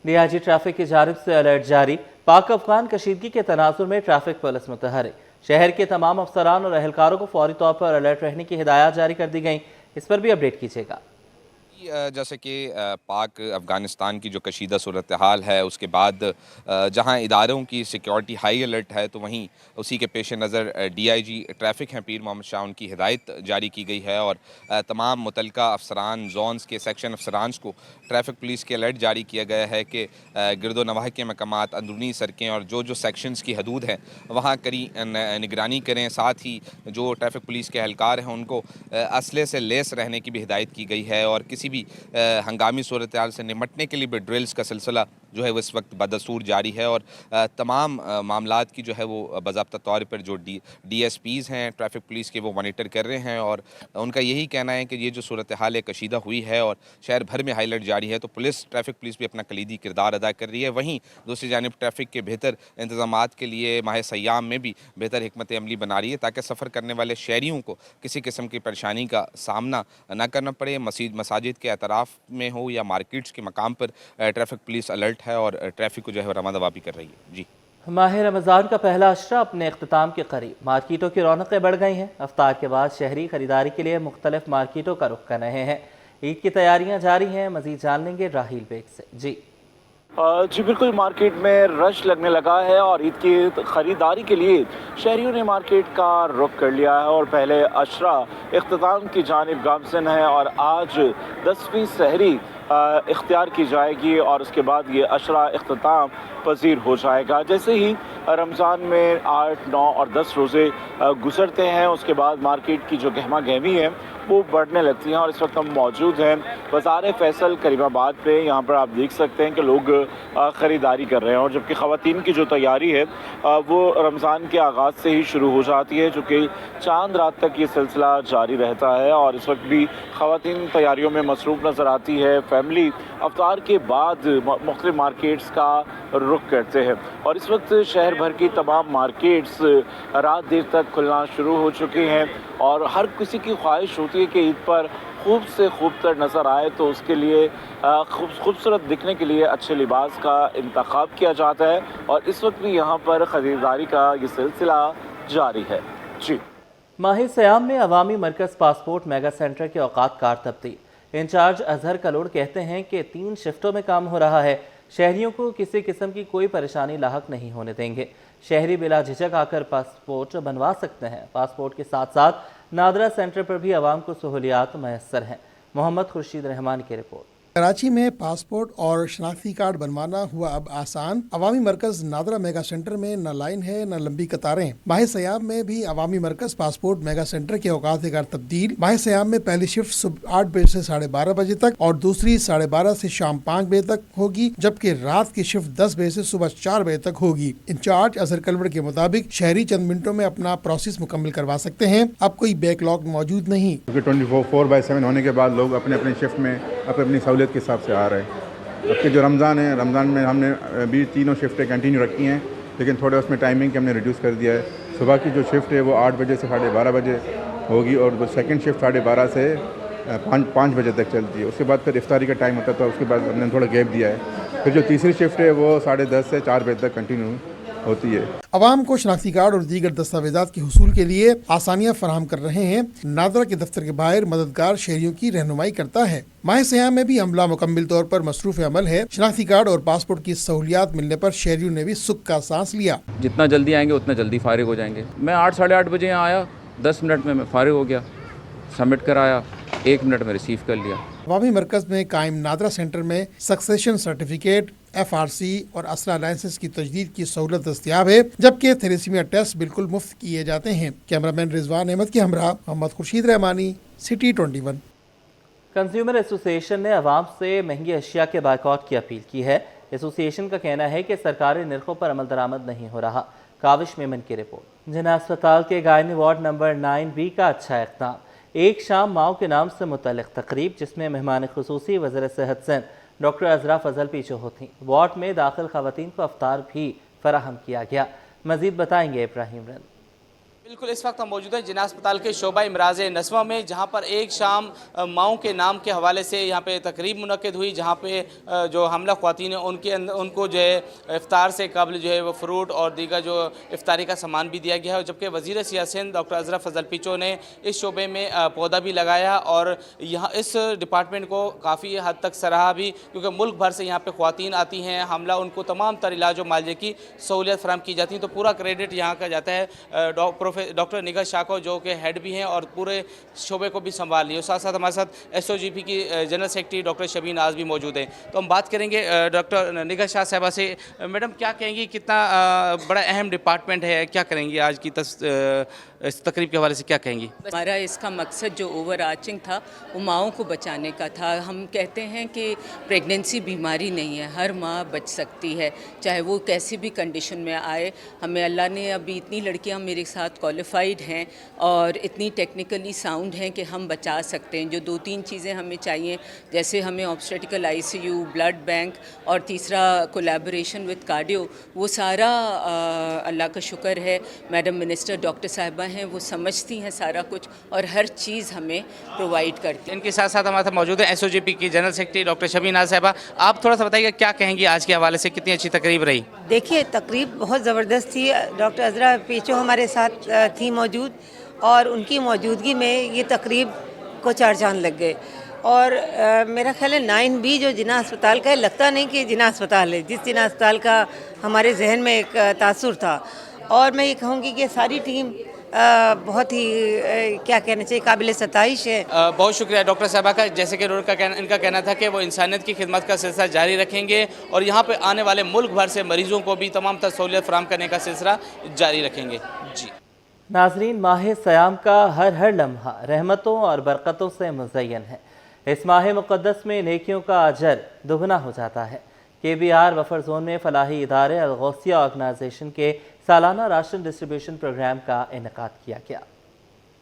DIG traffic की जानिब से अलर्ट जारी। पाक अफगान कशीदगी के तनाजुर में ट्रैफिक पुलिस मुतहरिक। शहर के तमाम अफसरान और एहलकारों को फौरी तौर पर अलर्ट रहने की हिदायत जारी कर दी गई। इस पर भी अपडेट कीजिएगा। जैसे कि पाक अफ़गानिस्तान की जो कशीदा सूरत हाल है, उसके बाद जहां इदारों की सिक्योरिटी हाई अलर्ट है, तो वहीं उसी के पेश नज़र DIG ट्रैफिक हैं पीर मोहम्मद शाह, उनकी हिदायत जारी की गई है और तमाम मुतलका अफसरान जोन्स के सेक्शन अफसरान को ट्रैफिक पुलिस के अलर्ट जारी किया गया है कि गिरदो नवाह के मकामात, अंदरूनी सड़कें और जो सेक्शंस की हदूद हैं वहाँ करी निगरानी करें। साथ ही जो ट्रैफिक पुलिस के एहलकार हैं उनको असले से लेस रहने की भी हिदायत की गई है और किसी भी हंगामी सूरत हाल से निमटने के लिए भी ड्रिल्स का सिलसिला जो है वो इस वक्त बदस्तूर जारी है और तमाम मामलात की जो है वो बाज़ाब्ता तौर पर जो DSPs हैं ट्रैफिक पुलिस के, वो मॉनिटर कर रहे हैं और उनका यही कहना है कि ये जो सूरत हाल कशीदा हुई है और शहर भर में हाई अलर्ट जारी है, तो ट्रैफिक पुलिस भी अपना कलीदी किरदार अदा कर रही है। वहीं दूसरी जानिब ट्रैफिक के बेहतर इंतजामात के लिए माह सयाम में भी बेहतर हिकमत अमली बना रही है ताकि सफ़र करने वाले शहरियों को किसी किस्म की परेशानी का सामना न करना पड़े। मसाजिद के अतराफ़ में हो या मार्केट्स के मकाम पर ट्रैफिक पुलिस अलर्ट है और ट्रैफिक को जो है रवा दवा भी कर रही है। जी, माह रमज़ान का पहला अशरा अपने इख्तिताम के करीब। मार्केटों की रौनकें बढ़ गई हैं। अफ्तार के बाद शहरी खरीदारी के लिए मुख्तलिफ मार्केटों का रुख कर रहे हैं। ईद की तैयारियां जारी हैं। मजीद जान लेंगे राहील बेग से। जी बिल्कुल, मार्केट में रश लगने लगा है और ईद की ख़रीदारी के लिए शहरियों ने मार्केट का रुख कर लिया है और पहले अशरा इख्तिताम की जानिब गामज़न है और आज 10वीं सहरी इख्तियार की जाएगी और उसके बाद ये अशरा इख्तिताम पजीर हो जाएगा। जैसे ही रमज़ान में 8, 9 और 10 रोज़े गुजरते हैं, उसके बाद मार्केट की जो गहमा गहमी है वो बढ़ने लगती हैं और इस वक्त हम मौजूद हैं बाज़ार फैसल करीमाबाद पे। यहाँ पर आप देख सकते हैं कि लोग ख़रीदारी कर रहे हैं और जबकि ख़वातीन की जो तैयारी है वो रमज़ान के आगाज़ से ही शुरू हो जाती है, जो कि चांद रात तक ये सिलसिला जारी रहता है और इस वक्त भी ख़वातीन तैयारियों में मसरूफ़ नज़र आती है। फैमिली अफ्तार के बाद मुख्तलिफ मार्केट्स का रुख करते हैं और इस वक्त शहर भर की तमाम मार्केट्स रात देर तक खुलना शुरू हो चुकी हैं और हर किसी की ख्वाहिश होती है कि ईद पर खूब से खूबतर नज़र आए, तो उसके लिए खूबसूरत दिखने के लिए अच्छे लिबास का इंतखाब किया जाता है और इस वक्त भी यहाँ पर ख़रीदारी का ये सिलसिला जारी है। जी, माह सयाम में अवामी मरकज़ पासपोर्ट मेगा सेंटर के औकात कार तब्दील। इंचार्ज अजहर कलोड़ कहते हैं कि 3 शिफ्टों में काम हो रहा है। शहरियों को किसी किस्म की कोई परेशानी लाहक नहीं होने देंगे। शहरी बिला झिझक आकर पासपोर्ट बनवा सकते हैं। पासपोर्ट के साथ साथ नादरा सेंटर पर भी आवाम को सहूलियात मैसर हैं। मोहम्मद खुर्शीद रहमान की रिपोर्ट। कराची में पासपोर्ट और शनाख्ती कार्ड बनवाना हुआ अब आसान। अवामी मरकज नादरा मेगा सेंटर में न लाइन है न लंबी कतारें। माह सयाम में भी अवामी मरकज पासपोर्ट मेगा सेंटर के औकात कार तब्दील। माह सयाम में पहली शिफ्ट सुबह 8 बजे से 12:30 बजे तक और दूसरी 12:30 से शाम 5 बजे तक होगी, जबकि रात की शिफ्ट 10 बजे से सुबह 4 बजे तक होगी। इंचार्ज अजहर कलवड़ के मुताबिक शहरी चंद मिनटों में अपना प्रोसेस मुकम्मल करवा सकते हैं। अब कोई बैकलॉग मौजूद नहीं। 24/7 होने के बाद लोग अपने अपने शिफ्ट में अपनी सहूलियत के हिसाब से आ रहे हैं। अब के जो रमज़ान है, रमज़ान में हमने भी तीनों शिफ्टें कंटिन्यू रखी हैं, लेकिन थोड़े उसमें टाइमिंग के हमने रिड्यूस कर दिया है। सुबह की जो शिफ्ट है वो 8 बजे से 12:30 बजे होगी और वो सेकंड शिफ्ट 12:30 से 5 बजे तक चलती है। उसके बाद फिर इफ्तारी का टाइम होता था, उसके बाद हमने थोड़ा गैप दिया है। फिर जो तीसरी शिफ्ट है वो 10:30 से 4 बजे तक कंटिन्यू होती है। अवाम को शनाख्ती कार्ड और दीगर दस्तावेजात के हुसूल के लिए आसानियाँ फराहम कर रहे हैं। नादरा के दफ्तर के बाहर मददगार शहरियों की रहनुमाई करता है। माह सयाम में भी अमला मुकम्मल तौर पर मसरूफ़ अमल है। शनाख्ती कार्ड और पासपोर्ट की सहूलियात मिलने पर शहरियों ने भी सुख का सांस लिया। जितना जल्दी आएंगे उतना जल्दी फारिग हो जाएंगे। मैं 8, 8:30 बजे यहाँ आया, 10 मिनट में मैं फारिग हो गया, सबमिट कराया, 1 मिनट में रिसीव कर लिया। अवामी मरकज में कायम नादरा सेंटर में सक्सेशन सर्टिफिकेट, FRC और असरा लाइसेंस की तजदीद की सहूलत दस्तियाब है, जबकि थैलेसीमिया टेस्ट बिल्कुल मुफ्त किए जाते हैं। कैमरामैन रिजवान अहमद के हमरा Mohammad Khurshid Rahmani, city 21। Consumer association ने अवाम से महंगी अशिया के बायकॉट की अपील की है। एसोसिएशन का कहना है कि सरकारी निर्खों पर अमल दरामद नहीं हो रहा। काविश मेमन की रिपोर्ट। जिना अस्पताल के गायनी वार्ड नंबर 9B का अच्छा इक़दाम। एक शाम माओ के नाम से मुतल्लिक़ तकरीब, जिसमें मेहमान खुसूसी वज़ीर सेहत सिंध डॉक्टर अजरा फजल पीछे होती। वार्ड में दाखिल ख़वातीन को अफ्तार भी फराहम किया गया। मज़ीद बताएंगे इब्राहिम रन। बिल्कुल, इस वक्त हम मौजूद हैं जिना अस्पताल के शोबा इमराज नस्वा में, जहां पर एक शाम माओं के नाम के हवाले से यहां पे तकरीब मुनक्किद हुई, जहां पे जो हमला ख्वातीन है उनको जो है इफ्तार से कबल जो है वो फ्रूट और दीगर जो इफ्तारी का सामान भी दिया गया है। जबकि वज़ीर सियासत डॉक्टर अजरा फजल पिचो ने इस शोबे में पौधा भी लगाया और यहाँ इस डिपार्टमेंट को काफ़ी हद तक सराहा भी, क्योंकि मुल्क भर से यहाँ पे ख्वातीन आती हैं, हमला उनको तमाम तर इलाज और मुआवजे की सहूलियत फराहम की जाती है। तो पूरा क्रेडिट यहाँ का जाता है डॉक्टर निगाह शाह को, जो कि हेड भी हैं और पूरे शोबे को भी संभाल लिया। साथ साथ हमारे साथ SOGP की जनरल सेक्रेटरी डॉक्टर शबीन नाज भी मौजूद हैं। तो हम बात करेंगे डॉक्टर निगाह शाह साहबा से। मैडम, क्या कहेंगी, कितना बड़ा अहम डिपार्टमेंट है, क्या करेंगी आज की इस तकरीब के हवाले से, क्या कहेंगी? हमारा इसका मकसद जो ओवर आर्चिंग था वो माँओं को बचाने का था। हम कहते हैं कि प्रेगनेंसी बीमारी नहीं है, हर माँ बच सकती है, चाहे वो कैसी भी कंडीशन में आए। हमें अल्लाह ने अभी इतनी लड़कियां मेरे साथ क्वालिफाइड हैं और इतनी टेक्निकली साउंड हैं कि हम बचा सकते हैं। जो 2-3 चीज़ें हमें चाहिए, जैसे हमें ऑब्स्टेटिकल ICU, ब्लड बैंक और तीसरा कोलैबोरेशन विद कार्डियो, वो सारा अल्लाह का शुक्र है मैडम मिनिस्टर डॉक्टर साहिबा हैं, वो समझती हैं सारा कुछ और हर चीज़ हमें प्रोवाइड करती हैं। इनके साथ साथ हमारे साथ मौजूद है SOGP की जनरल सेक्रेटरी डॉक्टर शबीन नाज साहिबा। आप थोड़ा सा बताइएगा, क्या कहेंगी आज के हवाले से, कितनी अच्छी तकरीब रही? देखिए, तकरीब बहुत ज़बरदस्त थी। डॉक्टर अजरा पिचो हमारे साथ थी मौजूद और उनकी मौजूदगी में ये तकरीब को 4 चांद लग गए। और मेरा ख्याल है 9B जो जिना अस्पताल का है, लगता नहीं कि जिना अस्पताल है, जिस जिना अस्पताल का हमारे जहन में एक तासुर था। और मैं ये कहूँगी कि सारी टीम बहुत ही क्या कहना चाहिए, काबिल सताइश है। बहुत शुक्रिया डॉक्टर साहबा का। जैसे कि इनका कहना था कि वो इंसानियत की खिदमत का सिलसिला जारी रखेंगे और यहाँ पे आने वाले मुल्क भर से मरीज़ों को भी तमाम तर सहूलियत फराहम करने का सिलसिला जारी रखेंगे। जी नाजरीन, माह सयाम का हर लम्हा रहमतों और बरकतों से मुज़य्यन है। इस माह मुक़द्दस में नेकियों का अजर दुगना हो जाता है। KBR बफर जोन में फलाही इदारे अल-गौसिया ऑर्गेनाइजेशन के सालाना राशन डिस्ट्रीब्यूशन प्रोग्राम का इनेकाद किया गया।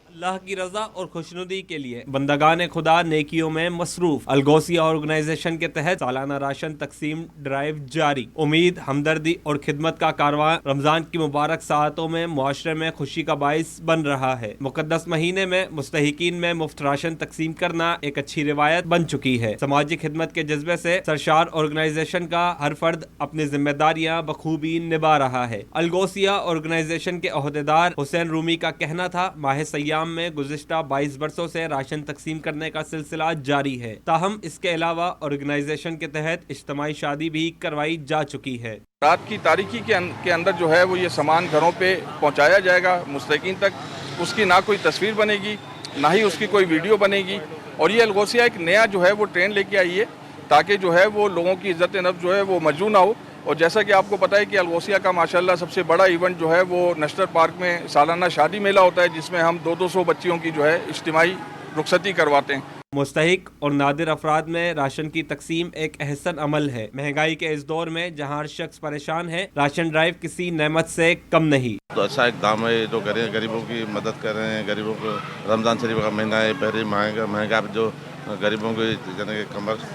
अल्लाह की रजा और खुशनुदी के लिए बंदगान खुदा नेकियों में मसरूफ। अल-गौसिया ऑर्गेनाइजेशन के तहत सालाना राशन तकसीम ड्राइव जारी। उम्मीद, हमदर्दी और खिदमत का कारवां रमजान की मुबारक सातों में मुआशरे में खुशी का बाइस बन रहा है। मुकद्दस महीने में मुस्तहिकीन में मुफ्त राशन तकसीम करना एक अच्छी रिवायत बन चुकी है। समाजी खिदमत के जज्बे से सरशार ऑर्गेनाइजेशन का हर फर्द अपनी जिम्मेदारियां बखूबी निभा रहा है। अल-गौसिया ऑर्गेनाइजेशन के अहदेदार हुसैन रूमी का कहना था, माह सयाम में गुज़िश्ता 22 बरसों से राशन तकसीम करने का सिलसिला जारी है। ताहम इसके अलावा ऑर्गेनाइजेशन के तहत इज्तिमाई शादी भी करवाई जा चुकी है। रात की तारीकी के अंदर जो है वो ये सामान घरों पे पहुंचाया जाएगा मुस्तकीन तक। उसकी ना कोई तस्वीर बनेगी, ना ही उसकी कोई वीडियो बनेगी। और ये अल-गौसिया एक नया जो है वो ट्रेंड लेके आई है, ताकि जो है वो लोगों की इज्जत नफ्स जो है वो मजरू ना हो। और जैसा कि आपको पता है कि अल-गौसिया का माशाल्लाह सबसे बड़ा इवेंट जो है वो नश्तर पार्क में सालाना शादी मेला होता है, जिसमें हम 200 बच्चियों की जो है इज्तिमाई रुखसती करवाते हैं। मुस्तहिक और नादिर अफराद में राशन की तकसीम एक अहसन अमल है। महंगाई के इस दौर में जहाँ हर शख्स परेशान है, राशन ड्राइव किसी नेमत से कम नहीं। तो अच्छा एक दाम है जो गरीबों की मदद कर रहे हैं। गरीबों को रमज़ान शरीफ का महीना है, पहले महंगा जो गरीबों की कमर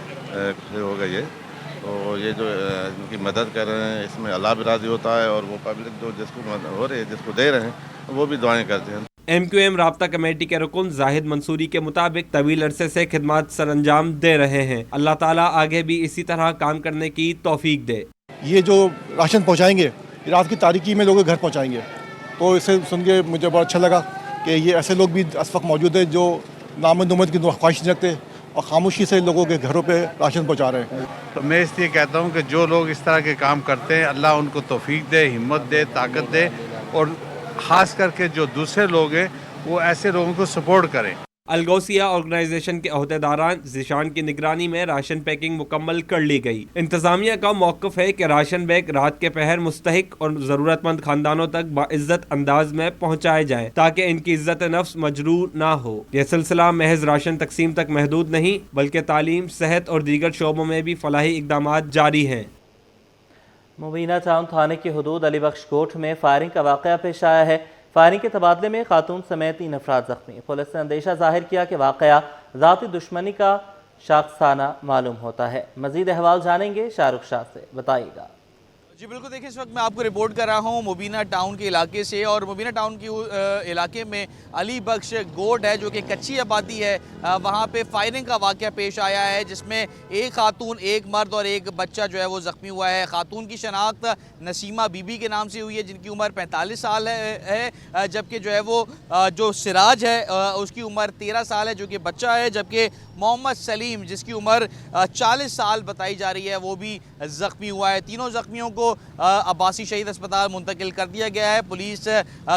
हो गई है, तो ये जो इनकी मदद कर रहे हैं, इसमें अल्लाह भी राज़ी होता है और वो पब्लिक जो जिसको हो रही है, जिसको दे रहे हैं, वो भी दुआएं करते हैं। MQM राब्ता कमेटी के रुकन जाहिद मंसूरी के मुताबिक तवील अरसे से खिदमत सर अंजाम दे रहे हैं। अल्लाह ताला आगे भी इसी तरह काम करने की तौफीक दे। ये जो राशन पहुँचाएंगे, रात की तारीकी में लोगों के घर पहुँचाएंगे, तो इसे सुन के मुझे बहुत अच्छा लगा कि ये ऐसे लोग भी इस वक्त मौजूद है जो नामोद की ख्वाहिश नहीं रखते और खामोशी से लोगों के घरों पे राशन पहुंचा रहे हैं। तो मैं इसलिए कहता हूं कि जो लोग इस तरह के काम करते हैं, अल्लाह उनको तौफीक दे, हिम्मत दे, ताकत दे, और ख़ास करके जो दूसरे लोग हैं वो ऐसे लोगों को सपोर्ट करें। अल-गौसिया ऑर्गेनाइजेशन के अहदेदारान ज़िशान की निगरानी में राशन पैकिंग मुकम्मल कर ली गई। इंतज़ामिया का मौक़िफ़ है कि राशन बैग रात के पहर मुस्तहिक और ज़रूरतमंद खानदानों तक बाइज़्ज़त अंदाज में पहुँचाए जाएँ, ताकि इनकी इज़्ज़त नफ्स मजरूर ना हो। यह सिलसिला महज राशन तकसीम तक महदूद नहीं, बल्कि तालीम, सेहत और दीगर शोबों में भी फलाही इक़दामात जारी हैं। मुबीना टाउन थाने की हदूद अलीबख्श कोट में फायरिंग का वाक़या पेश आया है। फायरिंग के तबादले में खातून समेत 3 अफराद जख्मी। पुलिस ने अंदेशा जाहिर किया कि वाक़या ज़ाती दुश्मनी का शाखसाना मालूम होता है। मज़ीद अहवाल जानेंगे शाहरुख शाह से, बताइएगा। جی بالکل، دیکھیں اس وقت میں آپ کو رپورٹ کر رہا ہوں مبینہ ٹاؤن کے علاقے سے، اور مبینہ ٹاؤن کے علاقے میں علی بخش گوٹ ہے جو کہ کچی آبادی ہے، وہاں پہ فائرنگ کا واقعہ پیش آیا ہے جس میں ایک خاتون، ایک مرد اور ایک بچہ جو ہے وہ زخمی ہوا ہے۔ خاتون کی شناخت نسیمہ بی بی کے نام سے ہوئی ہے جن کی عمر 45 سال ہے، جبکہ جو ہے وہ جو سراج ہے اس کی عمر 13 سال ہے جو کہ بچہ ہے، جبکہ محمد سلیم جس کی عمر 40 سال بتائی جا رہی ہے وہ بھی زخمی ہوا ہے۔ تینوں زخمیوں کو عباسی شہید اسپتال منتقل کر دیا گیا ہے۔ پولیس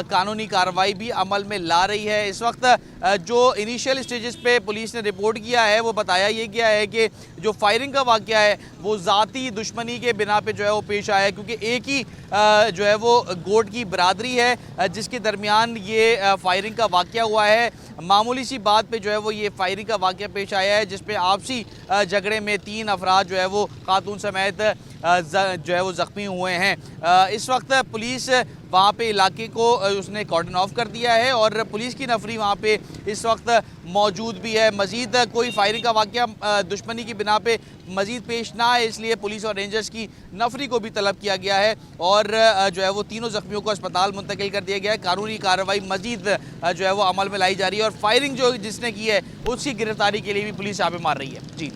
قانونی کارروائی بھی عمل میں لا رہی ہے۔ اس وقت جو انیشیل اسٹیجز پہ پولیس نے رپورٹ کیا ہے وہ بتایا یہ گیا ہے کہ جو فائرنگ کا واقعہ ہے وہ ذاتی دشمنی کے بنا پہ جو ہے وہ پیش آیا ہے، کیونکہ ایک ہی جو ہے وہ گوٹ کی برادری ہے جس کے درمیان یہ فائرنگ کا واقعہ ہوا ہے۔ معمولی سی بات پہ جو ہے وہ یہ فائرنگ کا واقعہ پیش آیا ہے جس پہ آپسی جھگڑے میں 3 افراد جو ہے وہ خاتون سمیت جو ہے وہ زخمی ہوئے ہیں۔ اس وقت پولیس وہاں پہ علاقے کو اس نے کارڈن آف کر دیا ہے اور پولیس کی نفری وہاں پہ اس وقت موجود بھی ہے۔ مزید کوئی فائرنگ کا واقعہ دشمنی کی بنا پہ مزید پیش نہ آئے اس لیے پولیس اور رینجرز کی نفری کو بھی طلب کیا گیا ہے اور جو ہے وہ تینوں زخمیوں کو اسپتال منتقل کر دیا گیا ہے۔ قانونی کارروائی مزید جو ہے وہ عمل میں لائی جا رہی ہے اور فائرنگ جو جس نے کی ہے اس کی گرفتاری کے لیے بھی پولیس یہاں پہ مار رہی ہے۔ جی